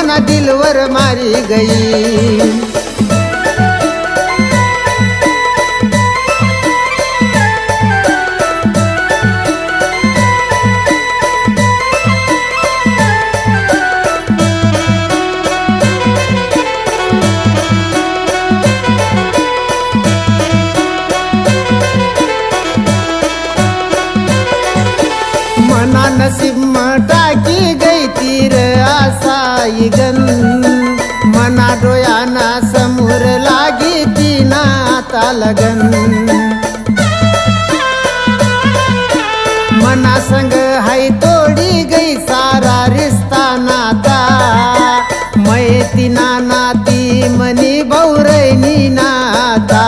मना दिलवर मारी गई। मना नसीब टाकी गई तीर आसाई गन, मना डोयाना समोर लागी तीना आता लगन। मना संग हाय तोडी गई सारा रिश्ता नाता, मै तीना नाती मनी बहुरैनी नाता।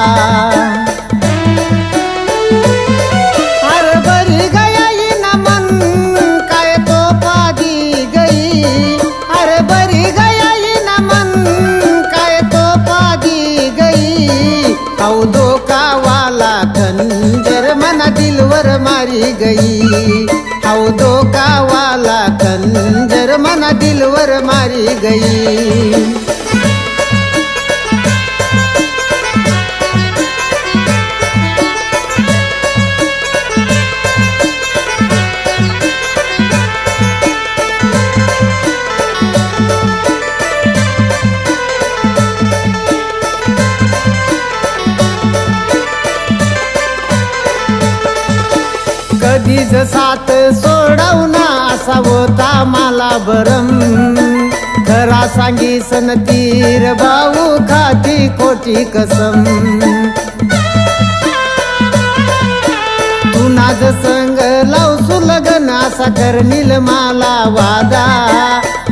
औ धोखा वाला खंजर मना दिलवर मारी गई। औ धोखा वाला खंजर मना दिलवर मारी गई। कधीच साथ सोडवना असा होता मला भरम, खरा सांगी सनतीर भाऊ खाती खोटी कसम। तू नाज संग लावसू लगन असा करनील मला वादा,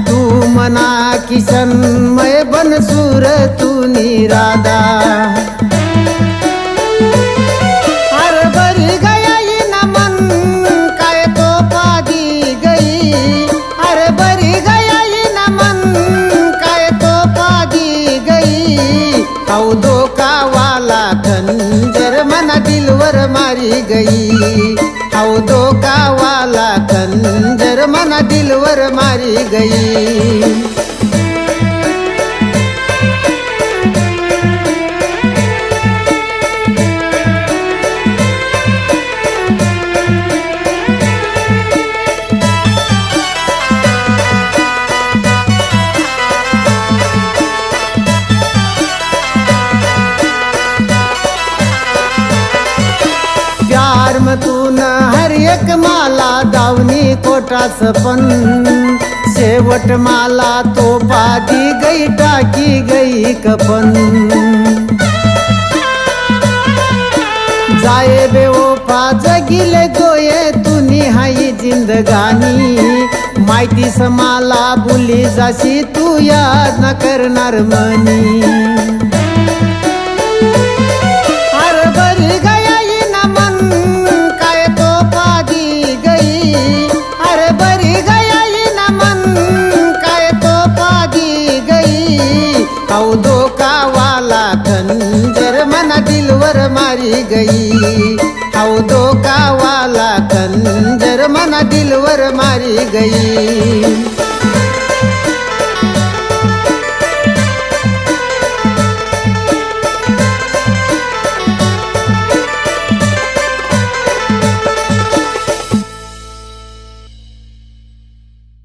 तू मना किशन मय बनसूर तू निरादा। औ धोखा वाला खंजर मना दिलवर मारी गई। औ धोखा वाला खंजर मना दिलवर मारी गई। प्यार में तू न हर एक माला दावनी कोटा सपन, शेवट माला तो पादी गई टाकी गई कपन। जाए बेवफा जगिले गोये तू निहाई जिंदगानी, माहिती समाला भुली जाशी तू याद न करणार मनी। औ धोखा वाला खंजर मना दिलवर मारी गई। औ धोखा वाला खंजर मना दिलवर मारी गई।